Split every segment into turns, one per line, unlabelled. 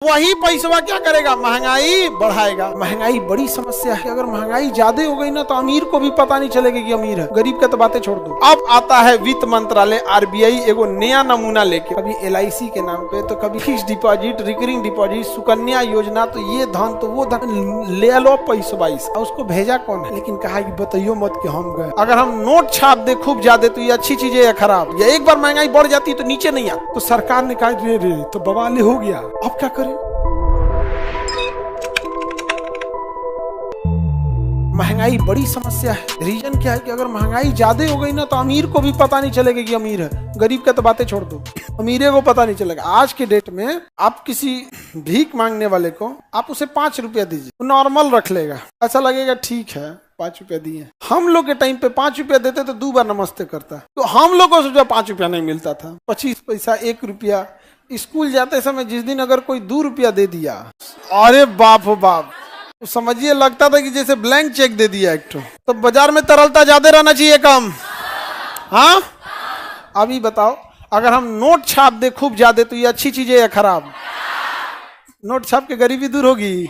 वही पैसा क्या करेगा, महंगाई बढ़ाएगा। महंगाई बड़ी समस्या है। अगर महंगाई ज्यादा हो गई ना तो अमीर को भी पता नहीं चलेगा कि अमीर है, गरीब का तो बातें छोड़ दो। अब आता है वित्त मंत्रालय आरबीआई एगो नया नमूना लेके, कभी एलआईसी के नाम पे तो कभी fix deposit, recurring deposit, Sukanya योजना, तो ये धन तो वो धन, ले लो पैसा। उसको भेजा कौन है? लेकिन कहा कि बताइयो मत कि हम गए। अगर हम नोट छाप दे खूब ज्यादा तो ये अच्छी चीज है या खराब? या एक बार महंगाई बढ़ जाती है तो नीचे नहीं आती। तो सरकार ने कहा रे तो बवाले हो गया, अब क्या करें? महंगाई बड़ी समस्या है। रीजन क्या है कि अगर महंगाई ज्यादा हो गई ना तो अमीर को भी पता नहीं चलेगा कि अमीर है, गरीब का तो बातें छोड़ दो, अमीरे को पता नहीं चलेगा। आज के डेट में आप किसी भीख मांगने वाले को आप उसे 5 रुपया दीजिए, नॉर्मल रख लेगा, ऐसा लगेगा ठीक है 5 रुपया दिए। हम लोग के टाइम पे 5 रुपया देते तो 2 बार नमस्ते करता। तो हम लोगों से जो 5 रुपया नहीं मिलता था, 25 पैसा, 1 रुपया। स्कूल जाते समय जिस दिन अगर कोई 2 रुपया दे दिया, अरे बाप हो बाप, तो समझिए लगता था कि जैसे ब्लैंक चेक दे दिया एक तो बाजार में तरलता ज्यादा रहना चाहिए कम? हाँ, अभी बताओ, अगर हम नोट छाप दे खूब ज्यादा तो ये अच्छी चीज है या खराब? नोट छाप के गरीबी दूर होगी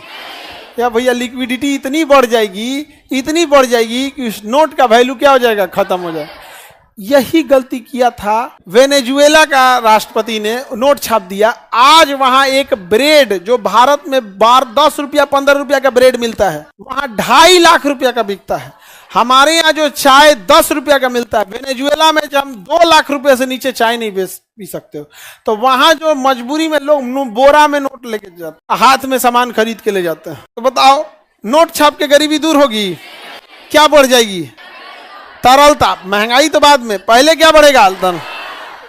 क्या भैया? लिक्विडिटी इतनी बढ़ जाएगी कि उस नोट का वैल्यू क्या हो जाएगा, खत्म हो जाएगा। यही गलती किया था वेनेजुएला का राष्ट्रपति ने, नोट छाप दिया। आज वहां एक ब्रेड जो भारत में 10 रुपया 15 रुपया का ब्रेड मिलता है, वहां 2.5 लाख रुपया का बिकता है। हमारे यहाँ जो चाय 10 रुपया का मिलता है, वेनेजुएला में हम 2 लाख रुपए से नीचे चाय नहीं पी सकते हो। तो वहां जो मजबूरी में लोग बोरा में नोट लेके जाते, हाथ में सामान खरीद के ले जाते हैं। तो बताओ, नोट छाप के गरीबी दूर होगी? क्या बढ़ जाएगी? तरलता। महंगाई तो बाद में, पहले क्या बढ़ेगा?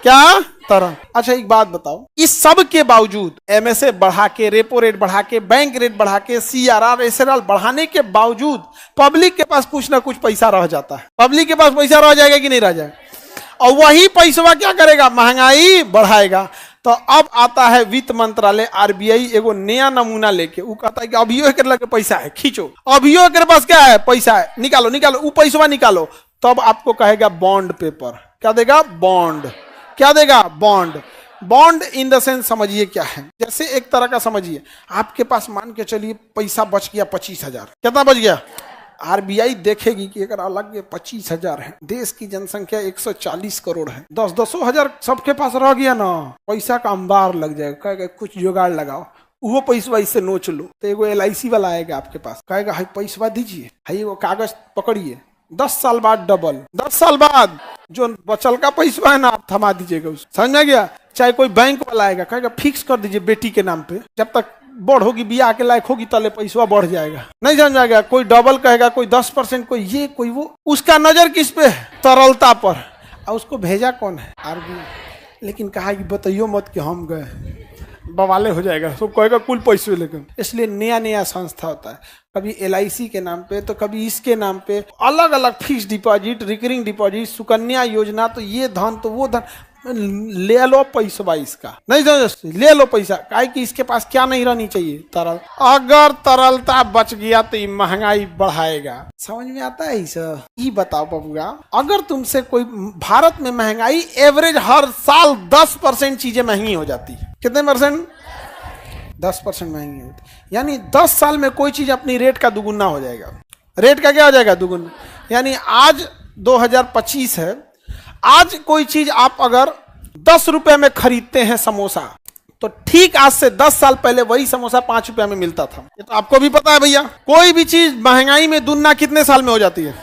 क्या? तरल। अच्छा एक बात बताओ, इस सब के बावजूद एमएसए बढ़ा के, रेपो रेट बढ़ा के, बैंक रेट बढ़ा के, सीआरआर, एसआरआर बढ़ाने के बावजूद पब्लिक के पास कुछ ना कुछ पैसा रह जाता है। पब्लिक के पास पैसा रह जाएगा कि नहीं रह जाएगा? और वही पैसा क्या करेगा, महंगाई बढ़ाएगा। तो अब आता है वित्त मंत्रालय आरबीआई एगो नया नमूना लेके, वो कहता है कि अभियो एक लगे पैसा है, खींचो, अभियो एक पास क्या है, पैसा है, निकालो, वो पैसा निकालो। तब आपको कहेगा बॉन्ड पेपर। क्या देगा? बॉन्ड। क्या देगा? Bond. Bond in the sense समझिए क्या है, जैसे एक तरह का समझिए, आपके पास मान के चलिए पैसा बच गया 25,000। कितना बच गया? आरबीआई देखेगी कि अगर अलग 25,000 है, देश की जनसंख्या 140 करोड़ है, 10-10 हजार सबके पास रह गया ना, पैसा का अंबार लग जाएगा। कहेगा कुछ जुगाड़ लगाओ, वो पैसा इससे नोच लो। तो एगो एलआईसी वाला आएगा आपके पास, कहेगा हाई पैसा दीजिए, हाई वो कागज पकड़िए, 10 साल बाद डबल, 10 साल बाद जो बचल का पैसा है ना आप थमा दीजिएगा उसे। समझ में गया? चाहे कोई बैंक वाला आएगा, कहेगा फिक्स कर दीजिए बेटी के नाम पे, जब तक बढ़ होगी, बियाह के लायक होगी, तले पैसा बढ़ जाएगा। नहीं समझ आएगा? कोई डबल कहेगा, कोई 10%, कोई ये कोई वो। उसका नजर किस पे है? तरलता पर। और उसको भेजा कौन है? आरबीआई। लेकिन कहा कि बताइयो मत कि हम गए, बवाले हो जाएगा, सब कहेगा कुल पैसे लेकर। इसलिए नया नया संस्था होता है, कभी एलआईसी के नाम पे तो कभी इसके नाम पे, अलग अलग fix deposit, recurring deposit, Sukanya योजना, तो ये धन तो वो धन, ले लो पैसा इसका। नहीं समझ? ले लो पैसा, काहे कि इसके पास क्या नहीं रहनी चाहिए? तरल। अगर तरलता बच गया तो ये महंगाई बढ़ाएगा। समझ में आता है सर? ये बताओ बबुआ, अगर तुमसे कोई, भारत में महंगाई एवरेज हर साल 10% चीजें महंगी हो जाती है। कितने परसेंट? 10% महंगी होती, यानी 10 साल में कोई चीज अपनी रेट का दुगुना हो जाएगा। रेट का क्या हो जाएगा? दुगुना। यानी आज 2025 है, आज कोई चीज आप अगर 10 रुपए में खरीदते हैं समोसा, तो ठीक आज से 10 साल पहले वही समोसा 5 रुपए में मिलता था। ये तो आपको भी पता है भैया। कोई भी चीज महंगाई में दुगना कितने साल में हो जाती है?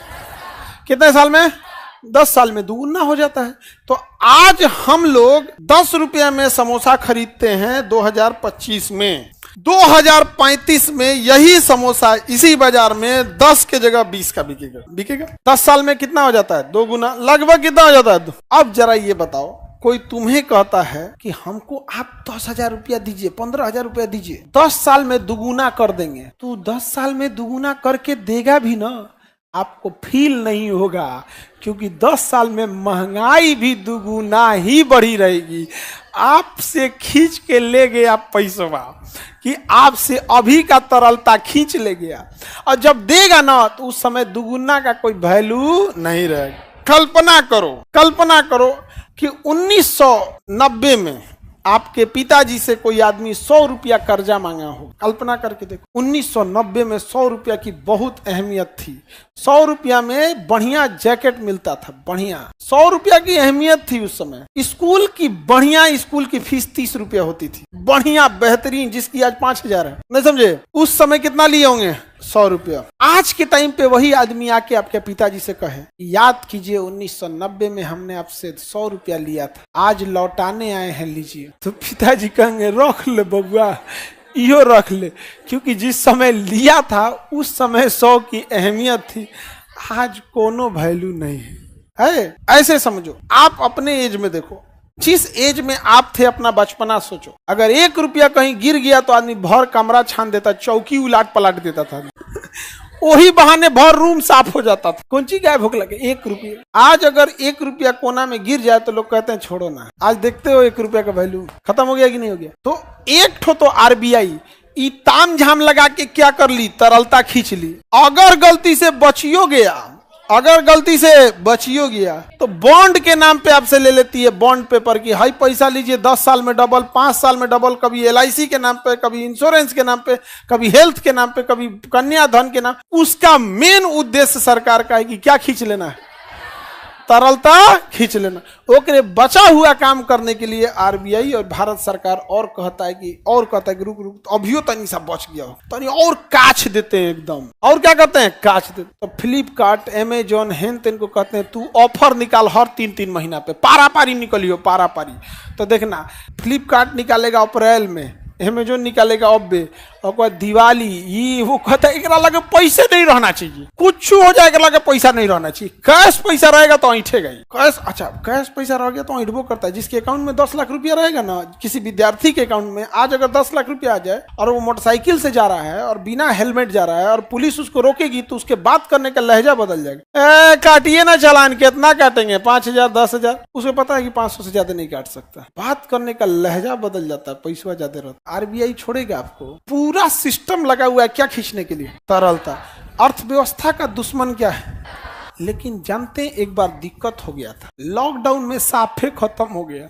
कितने साल में? 10 साल में दुगुना हो जाता है। तो आज हम लोग 10 रुपये में समोसा खरीदते हैं 2025 में, 2035 में यही समोसा इसी बाजार में 10 के जगह 20 का बिकेगा। 10 साल में कितना हो जाता है? 2 गुना। लगभग कितना हो जाता है? अब जरा ये बताओ, कोई तुम्हें कहता है कि हमको आप 10,000 रुपया दीजिए, 15,000 रुपया दीजिए, 10 साल में दुगुना कर देंगे। तो 10 साल में दुगुना करके देगा भी ना, आपको फील नहीं होगा, क्योंकि 10 साल में महंगाई भी दुगुना ही बढ़ी रहेगी। आपसे खींच के ले गया पैसा, कि आपसे अभी का तरलता खींच ले गया, और जब देगा ना तो उस समय दुगुना का कोई वैल्यू नहीं रहेगा। कल्पना करो कि 1990 में आपके पिताजी से कोई आदमी 100 रुपया कर्जा मांगा हो, कल्पना करके देखो। 1990 में 100 रुपया की बहुत अहमियत थी। 100 रुपया में बढ़िया जैकेट मिलता था, बढ़िया। 100 रुपया की अहमियत थी उस समय। स्कूल की बढ़िया स्कूल की फीस 30 रुपया होती थी, बढ़िया बेहतरीन, जिसकी आज 5000 है। नहीं समझे? उस समय कितना लिए होंगे? 100 रुपया। आज के टाइम पे वही आदमी आके आपके पिताजी से कहे, याद कीजिए 1990 में हमने आपसे 100 रुपया लिया था, आज लौटाने आए हैं, लीजिए। तो पिताजी कहेंगे रख ले बबुआ, इहो रख ले, क्योंकि जिस समय लिया था उस समय 100 की अहमियत थी, आज कोनो वैल्यू नहीं है। ऐसे समझो। आप अपने एज में देखो, जिस एज में आप थे अपना बचपना सोचो। अगर 1 रुपया कहीं गिर गया तो आदमी भर कमरा छान देता, चौकी उलाट पलट देता था, वही बहाने भर रूम साफ हो जाता था। कौन चीज गायब होके लगे? 1 रुपया। आज अगर 1 रुपया कोना में गिर जाए तो लोग कहते हैं छोड़ो ना। आज देखते हो 1 रुपया का वैल्यू खत्म हो गया कि नहीं हो गया? तो एक ठो तो आरबीआई ताम झाम लगा के क्या कर ली? तरलता खींच ली। अगर गलती से बचियो गया तो बॉन्ड के नाम पे आपसे ले लेती है, बॉन्ड पेपर की, हाई पैसा लीजिए 10 साल में डबल, 5 साल में डबल, कभी LIC के नाम पे, कभी इंश्योरेंस के नाम पे, कभी हेल्थ के नाम पे, कभी कन्या धन के नाम। उसका मेन उद्देश्य सरकार का है कि क्या खींच लेना है? तरलता खींच लेना। ओकरे बचा हुआ काम करने के लिए आरबीआई और भारत सरकार और कहता है कि रुक अभियो तनी सा बच गया हो, तनी और काछ देते हैं एकदम। और क्या करते हैं? काछ देते। तो फ्लिपकार्ट, अमेजॉन, हेन तेन को कहते हैं तू ऑफर निकाल हर 3-3 महीना पे, पारा पारी निकलियो, पारा पारी। तो देखना, फ्लिपकार्ट निकालेगा अप्रैल में, अमेजोन निकालेगा अब, और दिवाली, ये वो कहता है एकरा लगे पैसे नहीं रहना चाहिए, कुछ हो जाए एकरा लगे पैसा नहीं रहना चाहिए, कैश पैसा रहेगा तो ऐठेगा ही। कैश, अच्छा कैश पैसा रह गया तो ऐठबो करता है। जिसके अकाउंट में 10 लाख रुपया रहेगा ना, किसी विद्यार्थी के अकाउंट में आज अगर 10 लाख रुपया आ जाए और वो मोटरसाइकिल से जा रहा है और बिना हेलमेट जा रहा है और पुलिस उसको रोकेगी तो उसके बात करने का लहजा बदल जाएगा। काटिए ना चालान, कितना काटेंगे? 5000, 10,000। उसे पता है कि 500 से ज्यादा नहीं काट सकता। बात करने का लहजा बदल जाता है, पैसा ज्यादा रहता। आरबीआई छोड़ेगा आपको? पूरा सिस्टम लगा हुआ है क्या खींचने के लिए? तरलता। अर्थव्यवस्था का दुश्मन क्या है? लेकिन जानते हैं एक बार दिक्कत हो गया था, लॉकडाउन में साफे खत्म हो गया।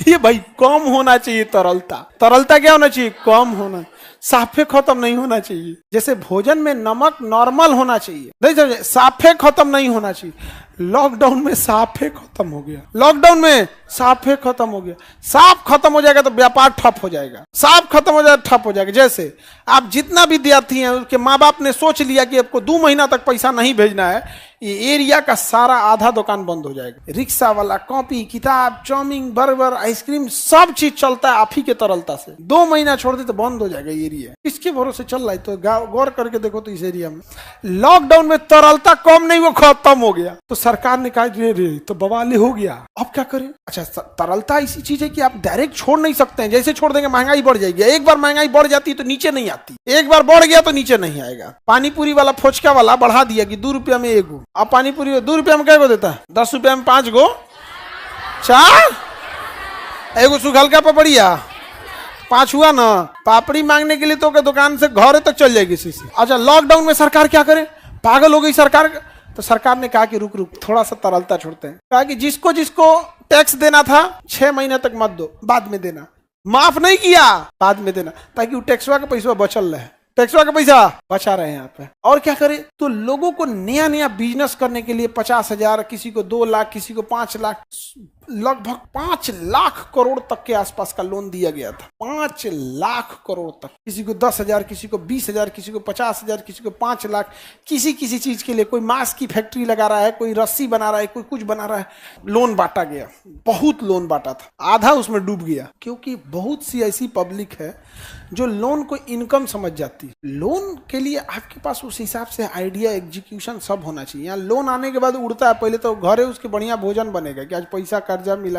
ये भाई कम होना चाहिए तरलता। तरलता क्या होना चाहिए? कम होना, साफे खत्म नहीं होना चाहिए। जैसे भोजन में नमक नॉर्मल होना चाहिए, नहीं समझे? साफे खत्म नहीं होना चाहिए। लॉकडाउन में साफे खत्म हो गया। लॉकडाउन में साफे खत्म हो गया। साफ खत्म हो जाएगा तो व्यापार ठप हो जाएगा। साफ खत्म हो जाएगा, ठप हो जाएगा। जैसे आप जितना विद्यार्थी हैं उसके माँ बाप ने सोच लिया कि आपको 2 महीना तक पैसा नहीं भेजना है, ये एरिया का सारा आधा दुकान बंद हो जाएगा। रिक्शा वाला, कॉपी किताब, चाउमीन, बर्गर, आइसक्रीम, सब चीज चलता है आप ही के तरलता से। 2 महीना छोड़ दे तो बंद हो जाएगा एरिया। इसके भरोसे चल रहा है। तो गौर करके देखो तो इस एरिया में लॉकडाउन में तरलता कम नहीं, वो खत्म हो गया। तो सरकार ने कहा रे तो बवाल हो गया, अब क्या करें? अच्छा, तरलता ऐसी चीज है कि आप डायरेक्ट छोड़ नहीं सकते हैं। जैसे छोड़ देंगे महंगाई बढ़ जाएगी। एक बार महंगाई बढ़ जाती है तो नीचे नहीं आती, एक बार बढ़ गया तो नीचे नहीं आएगा। पानी पूरी वाला, फोचका वाला बढ़ा दिया कि 2 रुपया में 1 गो। अब पानी पूरी 2 रुपया में क्या देता है? 10 रुपया में 5 गो। 4 एगो सुखल का पपड़िया 5 हुआ ना। पापड़ी मांगने के लिए तो दुकान से घर तक चल जाएगी शीशी। अच्छा, लॉकडाउन में सरकार क्या करे? पागल हो गई सरकार। तो सरकार ने कहा कि रुक थोड़ा सा तरलता छोड़ते हैं। कहा कि जिसको जिसको टैक्स देना था 6 महीने तक मत दो, बाद में देना। माफ नहीं किया, बाद में देना, ताकि वो टैक्सवा का पैसा बचल रहे। टैक्सवा का पैसा बचा रहे हैं यहाँ पे। और क्या करे? तो लोगों को नया नया बिजनेस करने के लिए 50,000, किसी को 2 लाख, किसी को 5 लाख, लगभग 5 लाख करोड़ तक के आसपास का लोन दिया गया था। 5 लाख करोड़ तक। किसी को 10,000, किसी को 20,000, किसी को 50,000, किसी को 5 लाख। किसी किसी चीज के लिए, कोई मांस की फैक्ट्री लगा रहा है, कोई रस्सी बना रहा है, कोई कुछ बना रहा है। लोन बांटा गया, बहुत लोन बांटा था। आधा उसमें डूब गया, क्योंकि बहुत सी ऐसी पब्लिक है जो लोन को इनकम समझ जाती है। लोन के लिए आपके पास उस हिसाब से आइडिया, एग्जीक्यूशन सब होना चाहिए। यहाँ लोन आने के बाद उड़ता है, पहले तो घर है उसके बढ़िया भोजन बनेगा कि आज पैसा कर्जा मिला।